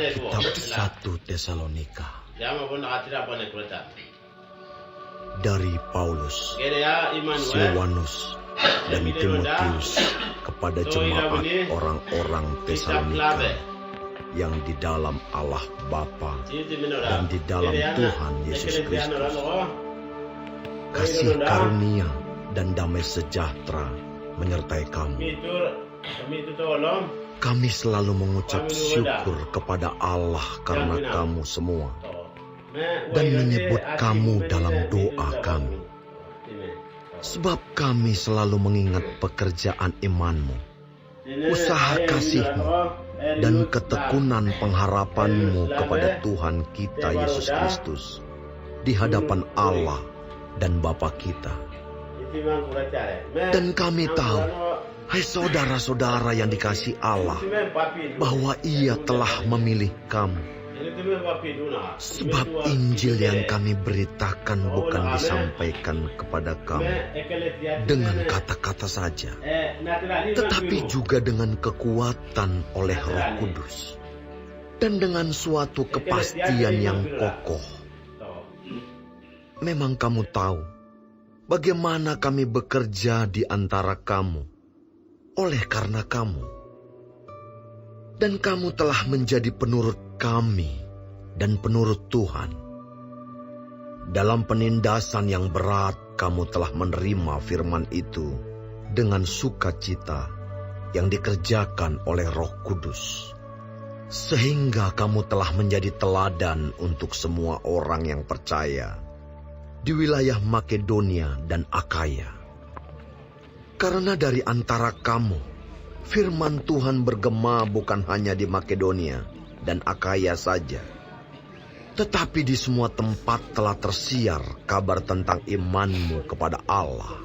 Kitab 1 Tesalonika dari Paulus, Silwanus, dan Timotius kepada jemaat orang-orang Tesalonika yang di dalam Allah Bapa dan di dalam Tuhan Yesus Kristus. Kasih karunia dan damai sejahtera menyertai kamu. Kami selalu mengucap syukur kepada Allah karena kamu semua dan menyebut kamu dalam doa kami. Sebab kami selalu mengingat pekerjaan imanmu, usaha kasihmu, dan ketekunan pengharapanmu kepada Tuhan kita Yesus Kristus di hadapan Allah dan Bapa kita. Dan kami tahu, hai saudara-saudara yang dikasihi Allah, bahwa Ia telah memilih kamu. Sebab Injil yang kami beritakan bukan disampaikan kepada kamu dengan kata-kata saja, tetapi juga dengan kekuatan oleh Roh Kudus dan dengan suatu kepastian yang kokoh. Memang kamu tahu bagaimana kami bekerja di antara kamu oleh karena kamu, dan kamu telah menjadi penurut kami dan penurut Tuhan. Dalam penindasan yang berat, kamu telah menerima firman itu dengan sukacita yang dikerjakan oleh Roh Kudus, sehingga kamu telah menjadi teladan untuk semua orang yang percaya di wilayah Makedonia dan Akaya. Karena dari antara kamu, firman Tuhan bergema bukan hanya di Makedonia dan Akaya saja, tetapi di semua tempat telah tersiar kabar tentang imanmu kepada Allah,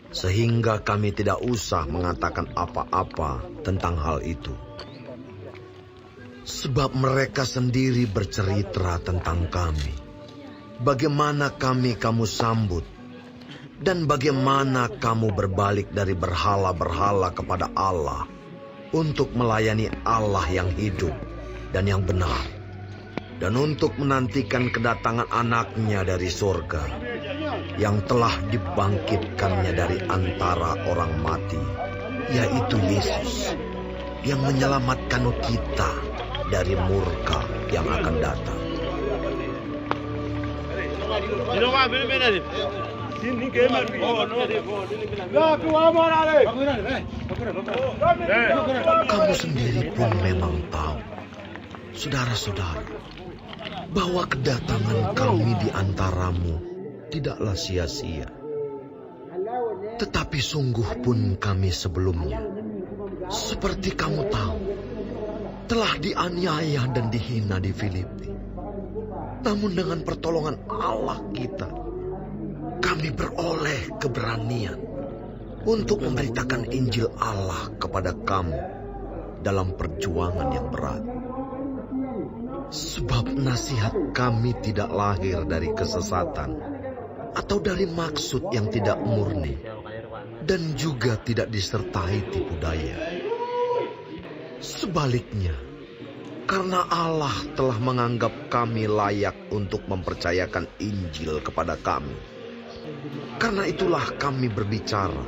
sehingga kami tidak usah mengatakan apa-apa tentang hal itu. Sebab mereka sendiri bercerita tentang kami, bagaimana kamu sambut, dan bagaimana kamu berbalik dari berhala-berhala kepada Allah untuk melayani Allah yang hidup dan yang benar, dan untuk menantikan kedatangan anaknya dari surga, yang telah dibangkitkannya dari antara orang mati, yaitu Yesus, yang menyelamatkan kita dari murka yang akan datang. Kamu sendiri pun memang tahu, saudara-saudara, bahwa kedatangan kami di antaramu tidaklah sia-sia. Tetapi sungguh pun kami sebelumnya, seperti kamu tahu, telah dianiaya dan dihina di Filipi. Namun dengan pertolongan Allah kita, kami beroleh keberanian untuk memberitakan Injil Allah kepada kamu dalam perjuangan yang berat. Sebab nasihat kami tidak lahir dari kesesatan atau dari maksud yang tidak murni, dan juga tidak disertai tipu daya. Sebaliknya, karena Allah telah menganggap kami layak untuk mempercayakan Injil kepada kami, karena itulah kami berbicara,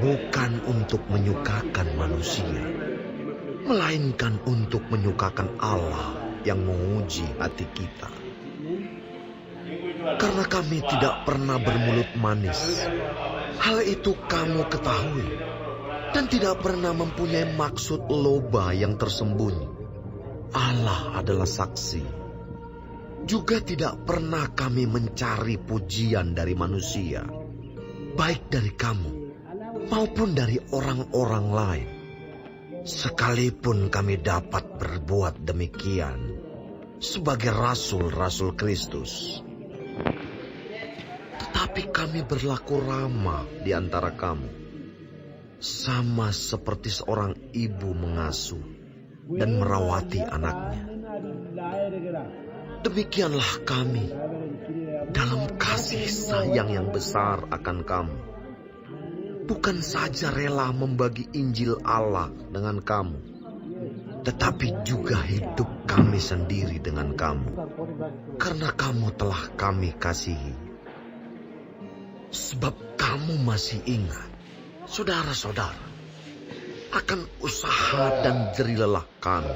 bukan untuk menyukakan manusia, melainkan untuk menyukakan Allah yang menguji hati kita. Karena kami tidak pernah bermulut manis, hal itu kamu ketahui. dan tidak pernah mempunyai maksud loba yang tersembunyi. Allah adalah saksi. Juga tidak pernah kami mencari pujian dari manusia, baik dari kamu maupun dari orang-orang lain. Sekalipun kami dapat berbuat demikian sebagai rasul-rasul Kristus, tetapi kami berlaku ramah di antara kamu, sama seperti seorang ibu mengasuh dan merawati anaknya. Demikianlah kami dalam kasih sayang yang besar akan kamu. Bukan saja rela membagi Injil Allah dengan kamu, tetapi juga hidup kami sendiri dengan kamu, karena kamu telah kami kasihi. Sebab kamu masih ingat, saudara-saudara, akan usaha dan jerih lelah kami.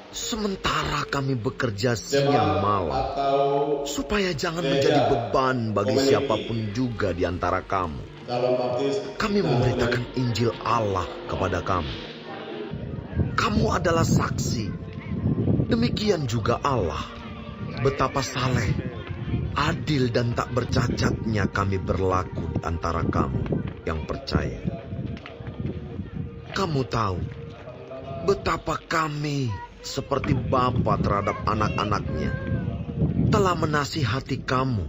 Sementara kami bekerja siang malam, supaya jangan menjadi beban bagi siapapun juga di antara kamu. Kami memberitakan Injil Allah kepada kamu. Kamu adalah saksi. Demikian juga Allah. Betapa saleh, adil dan tak bercacatnya kami berlaku di antara kamu yang percaya. Kamu tahu betapa kami seperti bapa terhadap anak-anaknya telah menasihati kamu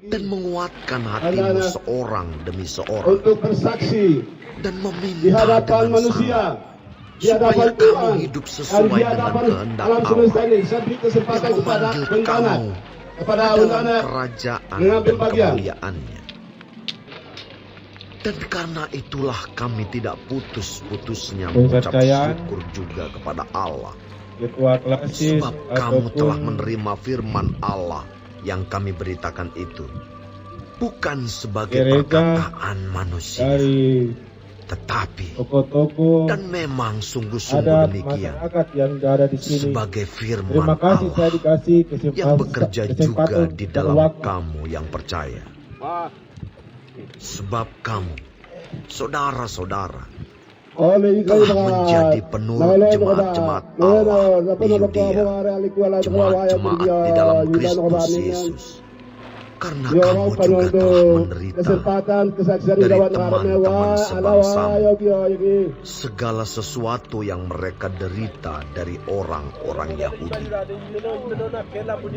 dan menguatkan hatimu seorang demi seorang untuk bersaksi dan meminta di hadapan dengan manusia, sabar di hadapan supaya kamu Tuhan, hidup dan sesuai di dengan hadapan kehendak alam semesta Allah ini. Saya beri kesempatan yang kepada memanggil Bengkana, kamu kepada ke dalam Bengkana kerajaan mengambil dan bagian. kemuliaannya. Dan karena itulah kami tidak putus-putusnya mengucap syukur juga kepada Allah. Ketua klasis Sebab kamu telah ataupun menerima firman Allah yang kami beritakan itu, bukan sebagai gereja perkataan manusia, dari tetapi toko-toko dan memang sungguh-sungguh adat demikian, masyarakat yang ada di sini. sebagai firman Terima kasih saya Allah dikasih yang bekerja juga kesempatan di dan dalam waktu. kamu yang percaya. Sebab kamu, saudara-saudara, telah menjadi penurut jemaat-jemaat Allah di Yudea, jemaat-jemaat di dalam Kristus Yesus. Karena kamu juga telah menderita dari teman-teman sebangsamu segala sesuatu yang mereka derita dari orang-orang Yahudi.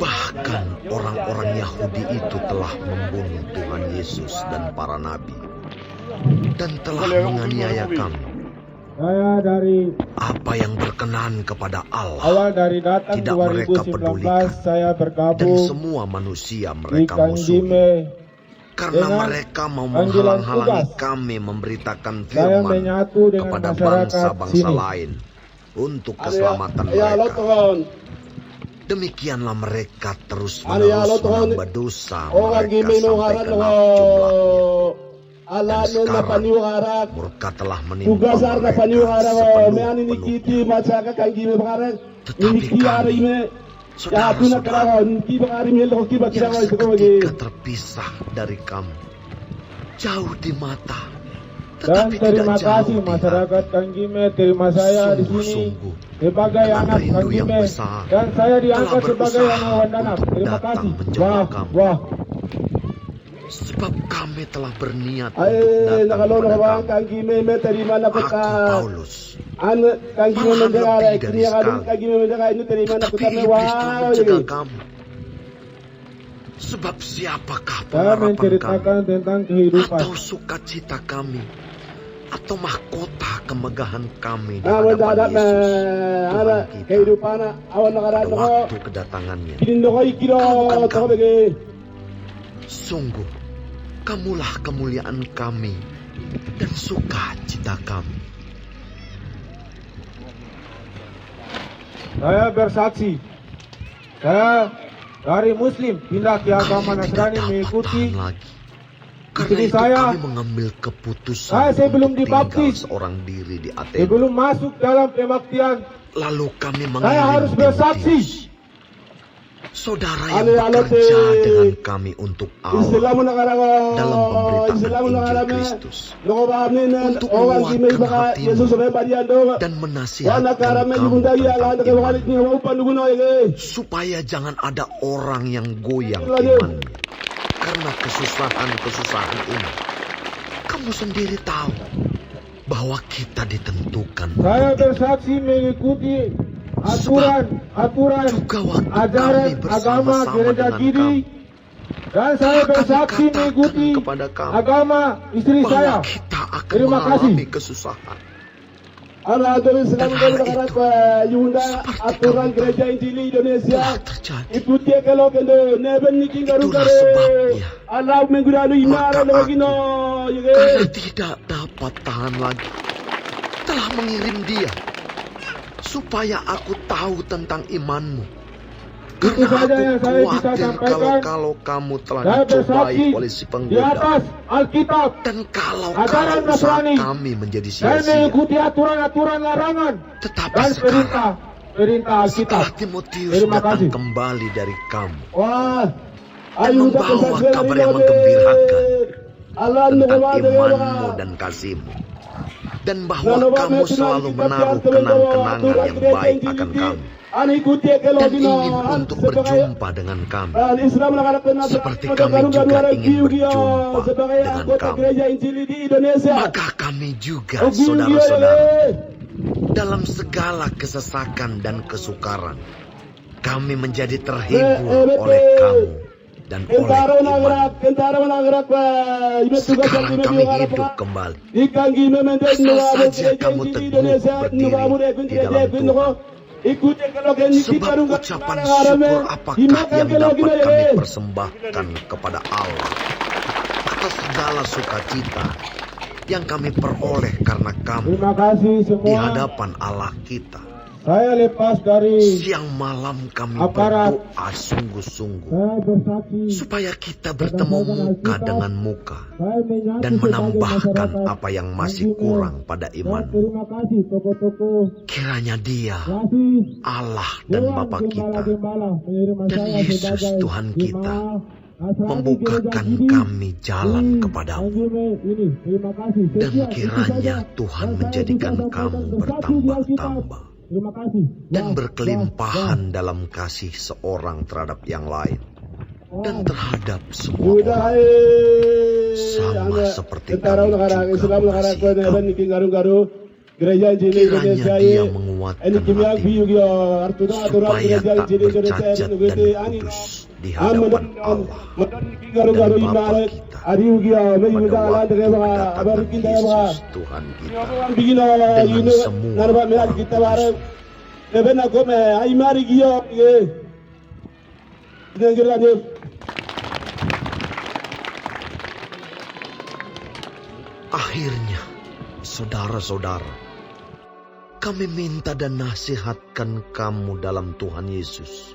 Bahkan orang-orang Yahudi itu telah membunuh Tuhan Yesus dan para nabi, dan telah menganiaya kamu. Saya dari Apa yang berkenan kepada Allah awal dari datang tidak mereka 2019 pedulikan, saya dan bergabung semua manusia di mereka musuhi. Kangjime. Karena dengan mereka mau panggilan menghalang-halangi tugas. kami memberitakan Saya firman menyatu dengan kepada masyarakat bangsa-bangsa sini. lain untuk keselamatan Ya Allah mereka. Tuhan, Demikianlah mereka Ya terus-menerus Allah Tuhan, menambah dosa orang mereka gimana sampai ngaran genap jumlahnya. Allah Dan nun na sekarang, paniwarak, Murka telah menimpa tugasar na mereka paniwarak, sepenuh mean ini penuhnya. kiti masyarakat kan gimana pangaran, Tetapi ini kiara kami, ime, ya tu na saudara-saudara, karawan, kiba kari melo kiba yang kirawan itu kau seketika terpisah dari kamu, jauh di mata, Dan tetapi tidak terima jauh kasih di hati. masyarakat Kangjime terima saya di sini Sungguh-sungguh, sebagai dengan anak rindu yang Kangjime, besar, dan saya diangkat telah sebagai berusaha anak Wandanap. untuk Terima datang kasih. menjenguk Wah, kamu. wah. Sebab kami telah berniat untuk Ay, datang nakalono kepada ka kamu. kang gime me terima na Aku kota. Paulus, Ano kang gime Malahan mendera, lebih dari kini kadung sekali. kang gime mendera ini terima na tetapi kota me iblis telah wow. mencegah Jadi, kamu. Sebab siapakah Saya pengharapan kami, menceritakan tentang kehidupan. atau sukacita kami, atau mahkota kemegahan kami di awan hadapan dadat na Yesus, ana Tuhan kita, kehidupan na awan pada nakarat ko. waktu kedatangannya. Kinindo ko ikiro Kamu kan to bege. Sungguh, kamulah kemuliaan kami dan sukacita kami. Saya bersaksi. Saya dari Muslim pindah ke agama Kami tidak Nasrani dapat mengikuti. tahan lagi. Istri Karena itu saya- kami mengambil keputusan Saya belum untuk dibaptis. tinggal seorang diri di Athena. Sebelum masuk dalam pembaktian, Lalu kami saya mengirim harus bersaksi. Timotius. saudara yang bekerja dengan kami untuk Allah Islamu nakarago. dalam pemberitaan Islamu Injil nakarame. Kristus, Loko bahamnin untuk orang kimi menguatkan baka hatimu Yesus sampai bariando. dan Wana menasihatkan karame kamu jibundagi ala tentang anda kaya wakali iman, ni upan duguno yege. supaya jangan ada orang yang goyang imannya karena kesusahan-kesusahan ini. Kamu sendiri tahu bahwa kita ditentukan Saya untuk itu. bersaksi mengikuti aturan Juga waktu ajaran kami agama bersama-sama gereja dengan kiri, dan saya Kami bersaksi katakan mengikuti kepada kamu agama istri bahwa saya. kita akan Terima mengalami kasih. kesusahan. Ala aturan Islam Dan kami hal nakarat itu, pa Yunda seperti aturan kamu gereja Injili Indonesia. Telah terjadi. Ikuti kalau kendo neben niki garu Itulah kare. sebabnya. Allah mengguradu imara Maka lagi no. karena tidak dapat tahan lagi, telah mengirim dia supaya aku tahu tentang imanmu. Itu Karena saja aku yang saya bisa khawatir sampaikan. kalau kamu telah Saya dicobai bersaksi oleh si di penggoda. atas Alkitab. Dan kalau Ajaran usaha Nasrani. kami menjadi Saya sia-sia. mengikuti aturan-aturan larangan Tetapi dan sekarang, perintah Alkitab. setelah Timotius Terima datang kasih. kembali dari kamu Wah. dan membawa kabar yang menggembirakan Allah tentang menggembirakan. imanmu dan kasihmu, dan bahwa kamu selalu menaruh kenang-kenangan yang baik akan kami, dan ingin untuk berjumpa dengan kami, seperti kami juga ingin berjumpa dengan kamu. Maka kami juga, saudara-saudara, dalam segala kesesakan dan kesukaran, kami menjadi terhibur oleh kamu dan oleh iman. Sekarang kami hidup kembali. Asal saja kamu teguh berdiri di dalam Tuhan. Sebab ucapan syukur apakah yang dapat kami persembahkan kepada Allah atas segala sukacita yang kami peroleh karena kamu Terima kasih di semua. hadapan Allah kita. Saya lepas dari Siang malam kami Aparat. berdoa sungguh-sungguh saya bersaksi. supaya kita bertemu muka dengan muka Saya menyatu dan sebagai menambahkan masyarakat. apa yang masih Anjing, kurang pada Dan iman. terima kasih tokoh-tokoh Kiranya Dia, kasih Allah dan Dewan Bapa kita, Gembala-Gembala menerima dan saya Yesus sebagai Tuhan kita jemaah Nasrani membukakan Gereja Giri. kami jalan kepadamu. Ini, terima kasih. Dan Sekian, itu kiranya saja Tuhan yang saya menjadikan bisa kamu sampaikan. Bersatu di Alkitab. bertambah-tambah Terima kasih. dan Wah, berkelimpahan dalam kasih seorang terhadap yang lain dan terhadap semua orang, sama seperti kami juga mengasihi kamu. Gereja Injili Kiranya Indonesia Dia menguatkan hatimu supaya tak bercacat dan kudus di hadapan Allah dan Bapa kita pada waktu kedatangan Yesus Tuhan kita dengan semua orang kudus. Akhirnya, saudara-saudara, kami minta dan nasihatkan kamu dalam Tuhan Yesus.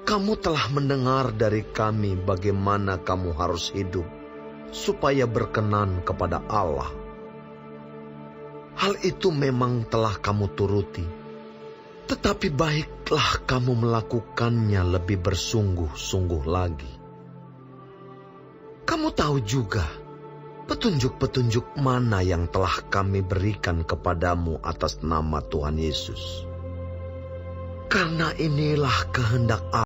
Kamu telah mendengar dari kami bagaimana kamu harus hidup supaya berkenan kepada Allah. Hal itu memang telah kamu turuti, tetapi baiklah kamu melakukannya lebih bersungguh-sungguh lagi. Kamu tahu juga petunjuk-petunjuk mana yang telah kami berikan kepadamu atas nama Tuhan Yesus. Karena inilah kehendak Allah